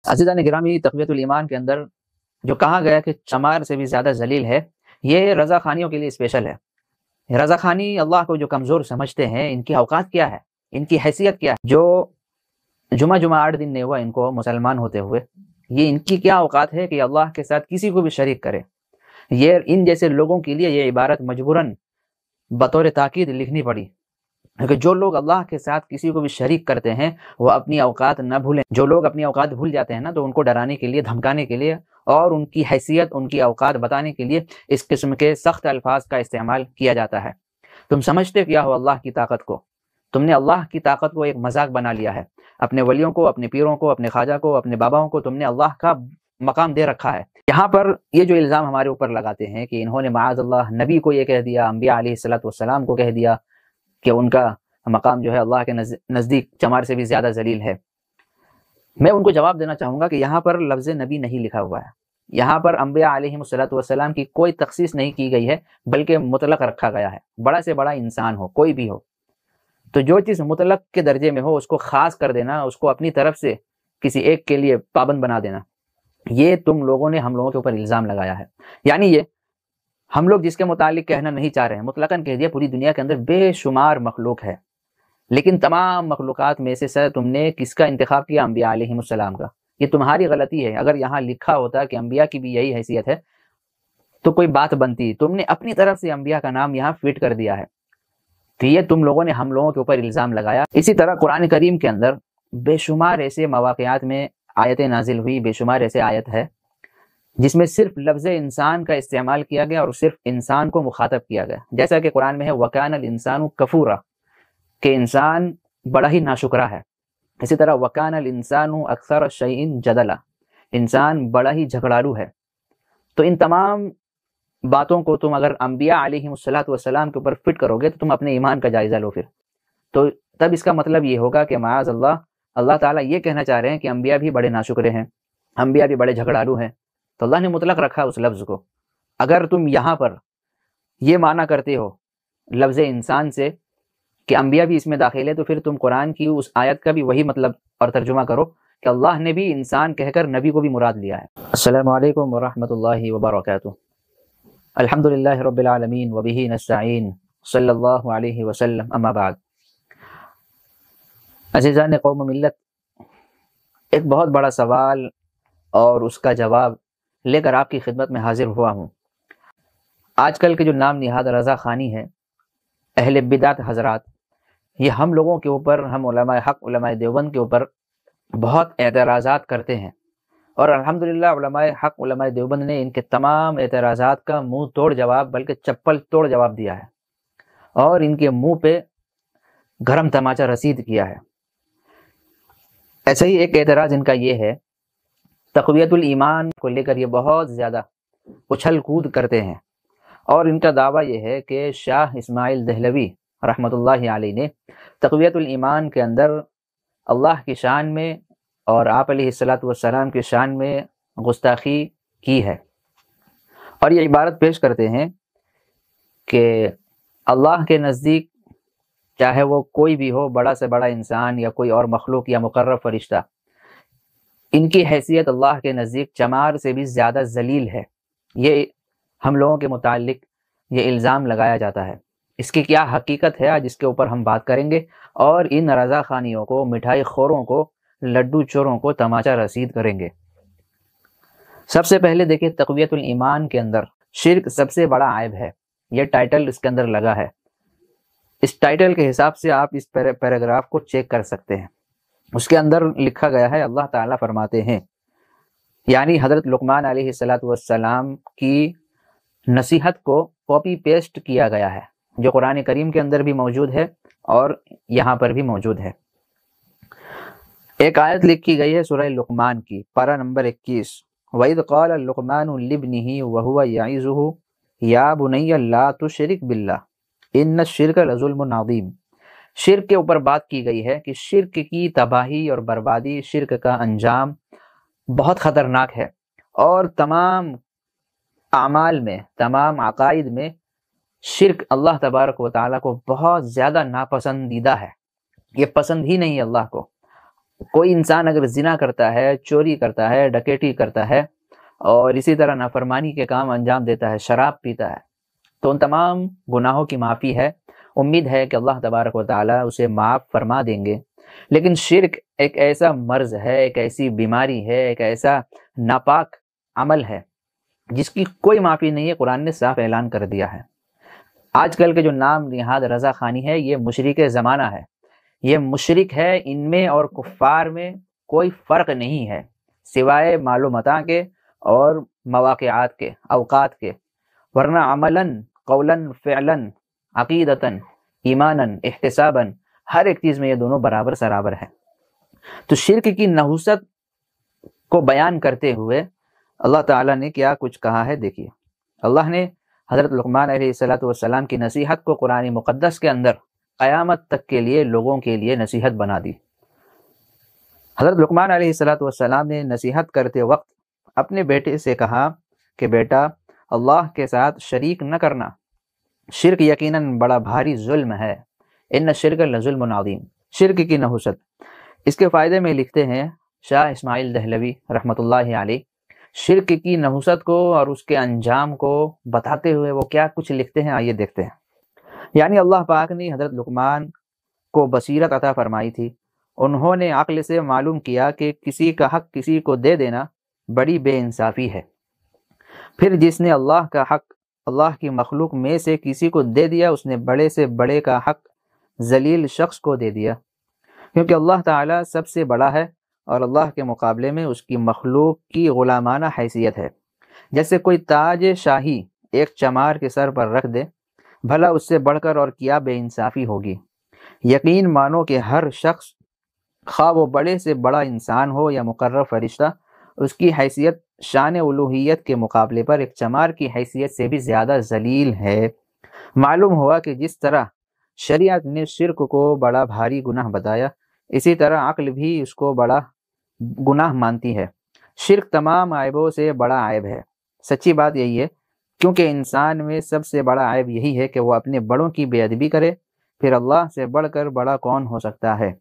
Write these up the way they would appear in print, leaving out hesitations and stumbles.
عزیزان گرامی، تقویت الایمان کے اندر جو کہا گیا کہ چمار سے بھی زیادہ ذلیل ہے، یہ رضا خانیوں کے لیے اسپیشل ہے۔ رضا خانی اللہ کو جو کمزور سمجھتے ہیں، ان کی اوقات کیا ہے، ان کی حیثیت کیا ہے؟ جو جمعہ 8 دن نہیں ہوا ان کو مسلمان ہوتے ہوئے، یہ ان کی کیا اوقات ہے کہ اللہ کے ساتھ کسی کو بھی شریک کرے؟ یہ ان جیسے لوگوں کے لیے یہ عبارت مجبوراً بطور تاکید لکھنی پڑی، کیونکہ جو لوگ اللہ کے ساتھ کسی کو بھی شریک کرتے ہیں وہ اپنی اوقات نہ بھولیں۔ جو لوگ اپنی اوقات بھول جاتے ہیں نا، تو ان کو ڈرانے کے لیے، دھمکانے کے لیے اور ان کی حیثیت، ان کی اوقات بتانے کے لیے اس قسم کے سخت الفاظ کا استعمال کیا جاتا ہے۔ تم سمجھتے کیا ہو اللہ کی طاقت کو؟ تم نے اللہ کی طاقت کو ایک مذاق بنا لیا ہے۔ اپنے ولیوں کو، اپنے پیروں کو، اپنے خواجہ کو، اپنے باباؤں کو تم نے اللہ کا مقام دے رکھا ہے۔ یہاں پر یہ جو الزام ہمارے اوپر لگاتے ہیں کہ انہوں نے معاذ اللہ نبی کو یہ کہہ دیا، انبیاء علیہ السلام کو کہہ دیا کہ ان کا مقام جو ہے اللہ کے نزدیک چمار سے بھی زیادہ ذلیل ہے، میں ان کو جواب دینا چاہوں گا کہ یہاں پر لفظ نبی نہیں لکھا ہوا ہے، یہاں پر انبیاء علیہ السلام کی کوئی تخصیص نہیں کی گئی ہے، بلکہ مطلق رکھا گیا ہے۔ بڑا سے بڑا انسان ہو، کوئی بھی ہو، تو جو چیز مطلق کے درجے میں ہو اس کو خاص کر دینا، اس کو اپنی طرف سے کسی ایک کے لیے پابند بنا دینا، یہ تم لوگوں نے ہم لوگوں کے اوپر الزام لگایا ہے۔ یعنی یہ ہم لوگ جس کے متعلق کہنا نہیں چاہ رہے ہیں، مطلقاً کہہ دیا پوری دنیا کے اندر بے شمار مخلوق ہے، لیکن تمام مخلوقات میں سے سر تم نے کس کا انتخاب کیا؟ انبیاء علیہ السلام کا۔ یہ تمہاری غلطی ہے۔ اگر یہاں لکھا ہوتا کہ انبیاء کی بھی یہی حیثیت ہے تو کوئی بات بنتی، تم نے اپنی طرف سے انبیاء کا نام یہاں فٹ کر دیا ہے، تو یہ تم لوگوں نے ہم لوگوں کے اوپر الزام لگایا۔ اسی طرح قرآن کریم کے اندر بے شمار ایسے مواقعات میں آیتیں نازل ہوئی، بے شمار ایسے آیت ہے جس میں صرف لفظ انسان کا استعمال کیا گیا اور صرف انسان کو مخاطب کیا گیا، جیسا کہ قرآن میں ہے وَكَانَ الْإِنسَانُ كَفُورًا، کہ انسان بڑا ہی ناشکرا ہے۔ اسی طرح وَكَانَ الْإِنسَانُ أَكْثَرَ شَيْءٍ جَدَلًا، انسان بڑا ہی جھگڑالو ہے۔ تو ان تمام باتوں کو تم اگر انبیاء علیہ السلام کے اوپر فٹ کرو گے تو تم اپنے ایمان کا جائزہ لو پھر، تو تب اس کا مطلب یہ ہوگا کہ معاذ اللہ تعالیٰ یہ کہنا چاہ رہے ہیں کہ انبیاء بھی بڑے ناشکرے ہیں، انبیاء بھی بڑے جھگڑالو ہیں، تو اللہ نے مطلق رکھا اس لفظ کو۔ اگر تم یہاں پر یہ معنی کرتے ہو لفظ انسان سے کہ انبیاء بھی اس میں داخل ہے، تو پھر تم قرآن کی اس آیت کا بھی وہی مطلب اور ترجمہ کرو کہ اللہ نے بھی انسان کہہ کر نبی کو بھی مراد لیا ہے۔ السلام علیکم ورحمۃ اللہ وبرکاتہ۔ الحمدللہ رب العالمین وبہ نستعین، صلی اللہ علیہ وسلم، اما بعد۔ عزیزان قوم و ملت، ایک بہت بڑا سوال اور اس کا جواب لے کر آپ کی خدمت میں حاضر ہوا ہوں۔ آج کل کے جو نام نہاد رضا خانی ہے، اہل بدعت حضرات، یہ ہم لوگوں کے اوپر، ہم علماء حق، علماء دیوبند کے اوپر بہت اعتراضات کرتے ہیں، اور الحمدللہ علماء حق، علماء دیوبند نے ان کے تمام اعتراضات کا منہ توڑ جواب، بلکہ چپل توڑ جواب دیا ہے، اور ان کے منہ پہ گرم تماچا رسید کیا ہے۔ ایسے ہی ایک اعتراض ان کا یہ ہے، تقویت الایمان کو لے کر یہ بہت زیادہ اچھل کود کرتے ہیں، اور ان کا دعویٰ یہ ہے کہ شاہ اسماعیل دہلوی رحمۃ اللہ علیہ نے تقویت الایمان کے اندر اللہ کی شان میں اور آپ علیہ السلام کی شان میں گستاخی کی ہے، اور یہ عبارت پیش کرتے ہیں کہ اللہ کے نزدیک چاہے وہ کوئی بھی ہو، بڑا سے بڑا انسان یا کوئی اور مخلوق یا مقرب فرشتہ، ان کی حیثیت اللہ کے نزدیک چمار سے بھی زیادہ ذلیل ہے۔ یہ ہم لوگوں کے متعلق یہ الزام لگایا جاتا ہے۔ اس کی کیا حقیقت ہے آج اس کے اوپر ہم بات کریں گے، اور ان رضا خانیوں کو، مٹھائی خوروں کو، لڈو چوروں کو تماچا رسید کریں گے۔ سب سے پہلے دیکھیں، تقویت الایمان کے اندر شرک سب سے بڑا عیب ہے، یہ ٹائٹل اس کے اندر لگا ہے۔ اس ٹائٹل کے حساب سے آپ اس پیراگراف کو چیک کر سکتے ہیں۔ اس کے اندر لکھا گیا ہے، اللہ تعالیٰ فرماتے ہیں، یعنی حضرت لقمان علیہ السلام کی نصیحت کو کاپی پیسٹ کیا گیا ہے، جو قرآن کریم کے اندر بھی موجود ہے اور یہاں پر بھی موجود ہے۔ ایک آیت لکھی گئی ہے سورہ لقمان کی، پارہ نمبر 21، وَإِذْ قَالَ لُقْمَانُ لِابْنِهِ وَهُوَ يَعِظُهُ يَا بُنَيَّ لَا تُشْرِكْ بِاللَّهِ إِنَّ الشِّرْكَ لَظُلْمٌ عَظِيمٌ۔ شرک کے اوپر بات کی گئی ہے کہ شرک کی تباہی اور بربادی، شرک کا انجام بہت خطرناک ہے، اور تمام اعمال میں، تمام عقائد میں شرک اللہ تبارک و تعالیٰ کو بہت زیادہ ناپسندیدہ ہے، یہ پسند ہی نہیں ہے اللہ کو۔ کوئی انسان اگر زنا کرتا ہے، چوری کرتا ہے، ڈکیٹی کرتا ہے اور اسی طرح نافرمانی کے کام انجام دیتا ہے، شراب پیتا ہے، تو ان تمام گناہوں کی معافی ہے، امید ہے کہ اللہ تبارک و تعالیٰ اسے معاف فرما دیں گے۔ لیکن شرک ایک ایسا مرض ہے، ایک ایسی بیماری ہے، ایک ایسا ناپاک عمل ہے جس کی کوئی معافی نہیں ہے۔ قرآن نے صاف اعلان کر دیا ہے۔ آج کل کے جو نام نہاد رضا خوانی ہے، یہ مشرک زمانہ ہے، یہ مشرک ہے، ان میں اور کفار میں کوئی فرق نہیں ہے سوائے مال و متاع کے اور مواقعات کے، اوقات کے، ورنہ عملاً، قولاً، فعلاً، عقیدتاً، ایماناً، احتساباً، ہر ایک چیز میں یہ دونوں برابر سرابر ہیں۔ تو شرک کی نحوست کو بیان کرتے ہوئے اللہ تعالیٰ نے کیا کچھ کہا ہے، دیکھیے۔ اللہ نے حضرت لقمان علیہ السلام کی نصیحت کو قرآن مقدس کے اندر قیامت تک کے لیے لوگوں کے لیے نصیحت بنا دی۔ حضرت لقمان علیہ السلام نے نصیحت کرتے وقت اپنے بیٹے سے کہا کہ بیٹا، اللہ کے ساتھ شریک نہ کرنا، شرک یقیناً بڑا بھاری ظلم ہے، ان الشرک لظلم عظیم۔ شرک کی نحوست، اس کے فائدے میں لکھتے ہیں شاہ اسماعیل دہلوی رحمۃ اللہ علیہ، شرک کی نحوست کو اور اس کے انجام کو بتاتے ہوئے وہ کیا کچھ لکھتے ہیں، آئیے دیکھتے ہیں۔ یعنی اللہ پاک نے حضرت لقمان کو بصیرت عطا فرمائی تھی، انہوں نے عقل سے معلوم کیا کہ کسی کا حق کسی کو دے دینا بڑی بے انصافی ہے، پھر جس نے اللہ کا حق اللہ کی مخلوق میں سے کسی کو دے دیا، اس نے بڑے سے بڑے کا حق ذلیل شخص کو دے دیا، کیونکہ اللہ تعالیٰ سب سے بڑا ہے اور اللہ کے مقابلے میں اس کی مخلوق کی غلامانہ حیثیت ہے۔ جیسے کوئی تاج شاہی ایک چمار کے سر پر رکھ دے، بھلا اس سے بڑھ کر اور کیا بے انصافی ہوگی۔ یقین مانو کہ ہر شخص، خواہ وہ بڑے سے بڑا انسان ہو یا مقرر فرشتہ، اس کی حیثیت شان الوہیت کے مقابلے پر ایک چمار کی حیثیت سے بھی زیادہ ذلیل ہے۔ معلوم ہوا کہ جس طرح شریعت نے شرک کو بڑا بھاری گناہ بتایا، اسی طرح عقل بھی اس کو بڑا گناہ مانتی ہے۔ شرک تمام عیبوں سے بڑا عیب ہے۔ سچی بات یہی ہے، کیونکہ انسان میں سب سے بڑا عیب یہی ہے کہ وہ اپنے بڑوں کی بے ادبی کرے، پھر اللہ سے بڑھ کر بڑا کون ہو سکتا ہے،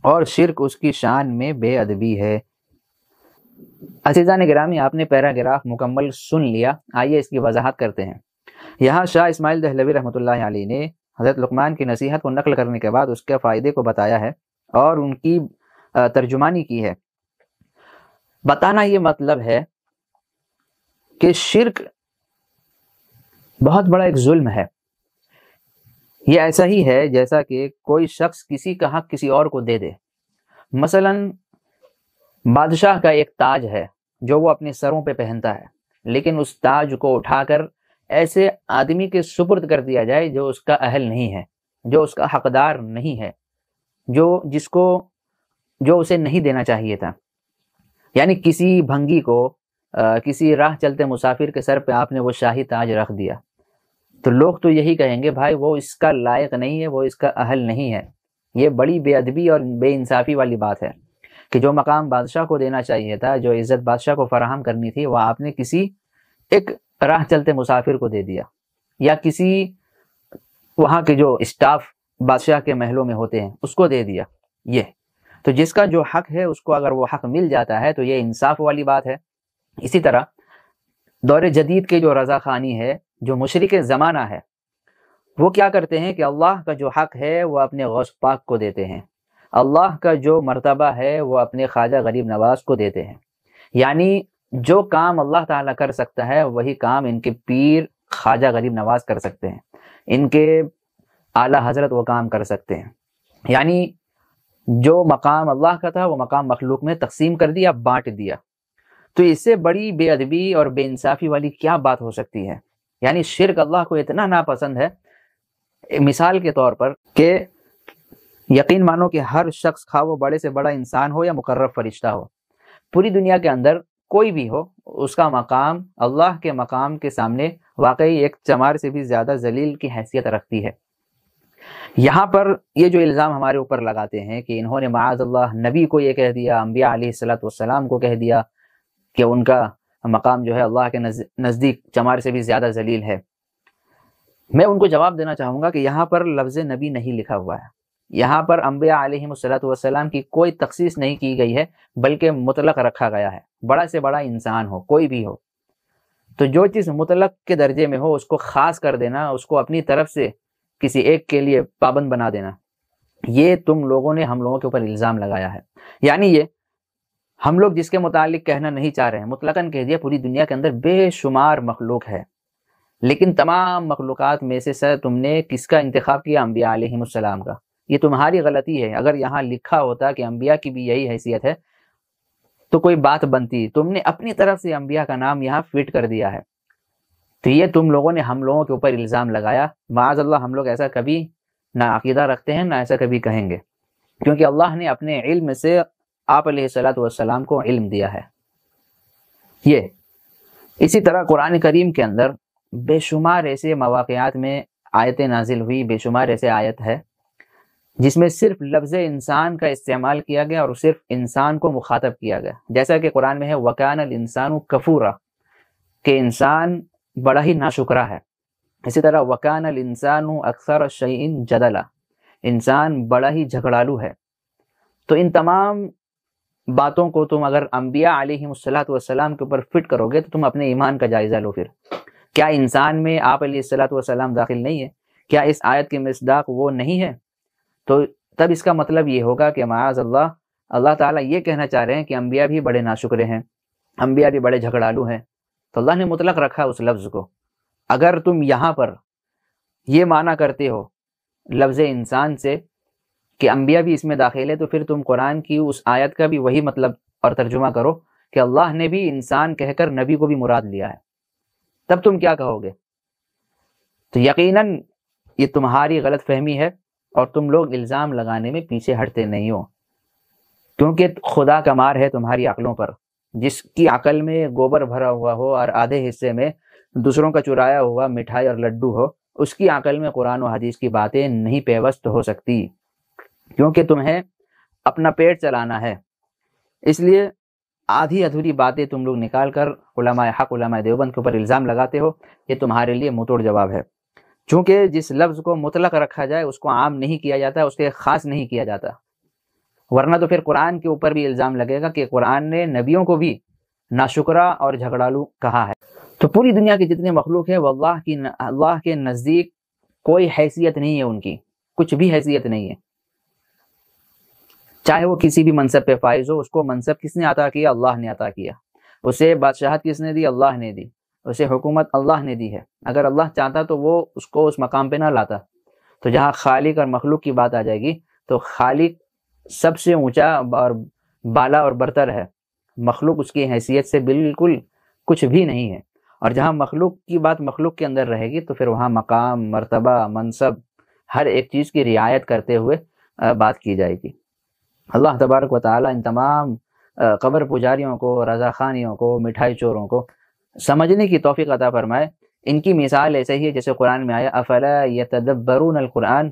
اور شرک اس کی شان میں بے ادبی ہے۔ عزیزان گرامی، آپ نے پیراگراف مکمل سن لیا، آئیے اس کی وضاحت کرتے ہیں۔ یہاں شاہ اسماعیل دہلوی رحمۃ اللہ علیہ نے حضرت لقمان کی نصیحت کو نقل کرنے کے بعد اس کے فائدے کو بتایا ہے اور ان کی ترجمانی کی ہے۔ بتانا یہ مطلب ہے کہ شرک بہت بڑا ایک ظلم ہے۔ یہ ایسا ہی ہے جیسا کہ کوئی شخص کسی کا حق کسی اور کو دے دے۔ مثلا بادشاہ کا ایک تاج ہے جو وہ اپنے سروں پہ پہنتا ہے، لیکن اس تاج کو اٹھا کر ایسے آدمی کے سپرد کر دیا جائے جو اس کا اہل نہیں ہے، جو اس کا حقدار نہیں ہے، جو اسے نہیں دینا چاہیے تھا۔ یعنی کسی بھنگی کو، کسی راہ چلتے مسافر کے سر پہ آپ نے وہ شاہی تاج رکھ دیا، تو لوگ تو یہی کہیں گے بھائی وہ اس کا لائق نہیں ہے، وہ اس کا اہل نہیں ہے۔ یہ بڑی بے ادبی اور بے انصافی والی بات ہے کہ جو مقام بادشاہ کو دینا چاہیے تھا، جو عزت بادشاہ کو فراہم کرنی تھی، وہ آپ نے کسی ایک راہ چلتے مسافر کو دے دیا، یا کسی وہاں کے جو اسٹاف بادشاہ کے محلوں میں ہوتے ہیں اس کو دے دیا۔ یہ تو جس کا جو حق ہے اس کو اگر وہ حق مل جاتا ہے تو یہ انصاف والی بات ہے۔ اسی طرح دور جدید کے جو رضا خوانی ہے، جو مشرک زمانہ ہے، وہ کیا کرتے ہیں کہ اللہ کا جو حق ہے وہ اپنے غوث پاک کو دیتے ہیں، اللہ کا جو مرتبہ ہے وہ اپنے خواجہ غریب نواز کو دیتے ہیں۔ یعنی جو کام اللہ تعالیٰ کر سکتا ہے وہی کام ان کے پیر خواجہ غریب نواز کر سکتے ہیں، ان کے اعلیٰ حضرت وہ کام کر سکتے ہیں۔ یعنی جو مقام اللہ کا تھا وہ مقام مخلوق میں تقسیم کر دیا، بانٹ دیا۔ تو اس سے بڑی بے ادبی اور بے انصافی والی کیا بات ہو سکتی ہے؟ یعنی شرک اللہ کو اتنا ناپسند ہے، مثال کے طور پر کہ یقین مانو کہ ہر شخص، خواہ وہ بڑے سے بڑا انسان ہو یا مقرر فرشتہ ہو، پوری دنیا کے اندر کوئی بھی ہو، اس کا مقام اللہ کے مقام کے سامنے واقعی ایک چمار سے بھی زیادہ ذلیل کی حیثیت رکھتی ہے۔ یہاں پر یہ جو الزام ہمارے اوپر لگاتے ہیں کہ انہوں نے معاذ اللہ نبی کو یہ کہہ دیا، انبیاء علیہ السلام کو کہہ دیا کہ ان کا مقام جو ہے اللہ کے نزدیک چمار سے بھی زیادہ ذلیل ہے، میں ان کو جواب دینا چاہوں گا کہ یہاں پر لفظ نبی نہیں لکھا ہوا ہے، یہاں پر انبیاء علیہم الصلوۃ والسلام کی کوئی تخصیص نہیں کی گئی ہے، بلکہ مطلق رکھا گیا ہے، بڑا سے بڑا انسان ہو، کوئی بھی ہو، تو جو چیز مطلق کے درجے میں ہو اس کو خاص کر دینا، اس کو اپنی طرف سے کسی ایک کے لیے پابند بنا دینا، یہ تم لوگوں نے ہم لوگوں کے اوپر الزام لگایا ہے۔ یعنی یہ ہم لوگ جس کے متعلق کہنا نہیں چاہ رہے ہیں، مطلقاً کہہ دیا پوری دنیا کے اندر بے شمار مخلوق ہے، لیکن تمام مخلوقات میں سے سر تم نے کس کا انتخاب کیا؟ انبیاء علیہم السلام کا۔ یہ تمہاری غلطی ہے، اگر یہاں لکھا ہوتا کہ انبیاء کی بھی یہی حیثیت ہے تو کوئی بات بنتی، تم نے اپنی طرف سے انبیاء کا نام یہاں فٹ کر دیا ہے، تو یہ تم لوگوں نے ہم لوگوں کے اوپر الزام لگایا۔ معاذ اللہ، ہم لوگ ایسا کبھی نہ عقیدہ رکھتے ہیں، نہ ایسا کبھی کہیں گے، کیونکہ اللہ نے اپنے علم سے آپ علیہ الصلوۃ والسلام کو علم دیا ہے۔ یہ اسی طرح قرآن کریم کے اندر بے شمار ایسے مواقعات میں آیتیں نازل ہوئی، بے شمار ایسے آیت ہے جس میں صرف لفظ انسان کا استعمال کیا گیا اور صرف انسان کو مخاطب کیا گیا، جیسا کہ قرآن میں ہے وَكَانَ الْإِنسَانُ كَفُورًا، کہ انسان بڑا ہی ناشکرا ہے۔ اسی طرح وَكَانَ الْإِنسَانُ أَكْثَرَ شَيْءٍ جَدَلًا، انسان بڑا ہی جھگڑالو ہے۔ تو ان تمام باتوں کو تم اگر انبیاء علیہم الصلوۃ والسلام کے اوپر فٹ کرو گے تو تم اپنے ایمان کا جائزہ لو۔ پھر کیا انسان میں آپ علیہ الصلوۃ والسلام داخل نہیں ہے؟ کیا اس آیت کی مصداق وہ نہیں ہے؟ تو تب اس کا مطلب یہ ہوگا کہ معاذ اللہ، اللہ تعالیٰ یہ کہنا چاہ رہے ہیں کہ انبیاء بھی بڑے ناشکرے ہیں، انبیاء بھی بڑے جھگڑالو ہیں، تو اللہ نے مطلق رکھا اس لفظ کو۔ اگر تم یہاں پر یہ معنی کرتے ہو لفظ انسان سے کہ انبیاء بھی اس میں داخل ہے، تو پھر تم قرآن کی اس آیت کا بھی وہی مطلب اور ترجمہ کرو کہ اللہ نے بھی انسان کہہ کر نبی کو بھی مراد لیا ہے، تب تم کیا کہو گے؟ تو یقیناً یہ تمہاری غلط فہمی ہے اور تم لوگ الزام لگانے میں پیچھے ہٹتے نہیں ہو، کیونکہ خدا کا مار ہے تمہاری عقلوں پر۔ جس کی عقل میں گوبر بھرا ہوا ہو اور آدھے حصے میں دوسروں کا چرایا ہوا مٹھائی اور لڈو ہو، اس کی عقل میں قرآن و حدیث کی باتیں نہیں پیوست ہو سکتی، کیونکہ تمہیں اپنا پیٹ چلانا ہے۔ اس لیے آدھی ادھوری باتیں تم لوگ نکال کر علماء حق، علماء دیوبند کے اوپر الزام لگاتے ہو، یہ تمہارے لیے منہ توڑ جواب ہے۔ چونکہ جس لفظ کو مطلق رکھا جائے اس کو عام نہیں کیا جاتا، اس کے خاص نہیں کیا جاتا، ورنہ تو پھر قرآن کے اوپر بھی الزام لگے گا کہ قرآن نے نبیوں کو بھی ناشکرا اور جھگڑالو کہا ہے۔ تو پوری دنیا کے جتنے مخلوق ہیں وہ اللہ کے نزدیک کوئی حیثیت نہیں ہے، ان کی کچھ بھی حیثیت نہیں ہے، چاہے وہ کسی بھی منصب پہ فائز ہو، اس کو منصب کس نے عطا کیا؟ اللہ نے عطا کیا۔ اسے بادشاہت کس نے دی؟ اللہ نے دی۔ اسے حکومت اللہ نے دی ہے۔ اگر اللہ چاہتا تو وہ اس کو اس مقام پہ نہ لاتا۔ تو جہاں خالق اور مخلوق کی بات آ جائے گی تو خالق سب سے اونچا اور بالا اور برتر ہے، مخلوق اس کی حیثیت سے بالکل کچھ بھی نہیں ہے۔ اور جہاں مخلوق کی بات مخلوق کے اندر رہے گی تو پھر وہاں مقام، مرتبہ، منصب، ہر ایک چیز کی رعایت کرتے ہوئے بات کی جائے گی۔ اللہ تبارک و تعالیٰ ان تمام قبر پجاریوں کو، رضا خانیوں کو، مٹھائی چوروں کو سمجھنے کی توفیق عطا فرمائے۔ ان کی مثال ایسے ہی ہے جیسے قرآن میں آیا افلا یتدبرون القرآن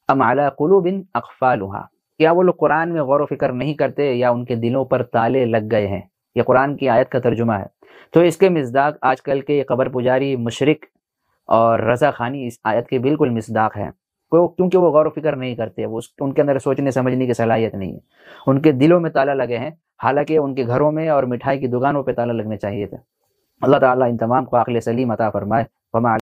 ام علی قلوب اقفالها، کیا وہ لوگ قرآن میں غور و فکر نہیں کرتے یا ان کے دلوں پر تالے لگ گئے ہیں؟ یہ قرآن کی آیت کا ترجمہ ہے۔ تو اس کے مصداق آج کل کے قبر پجاری، مشرک اور رضا خانی اس آیت کے بالکل مصداق ہیں، کیونکہ وہ غور و فکر نہیں کرتے، ان کے اندر سوچنے سمجھنے کی صلاحیت نہیں ہے، ان کے دلوں میں تالا لگے ہیں، حالانکہ ان کے گھروں میں اور مٹھائی کی دکانوں پہ تالا لگنے چاہیے تھے۔ اللہ تعالیٰ ان تمام کو عقل سلیم عطا فرمائے۔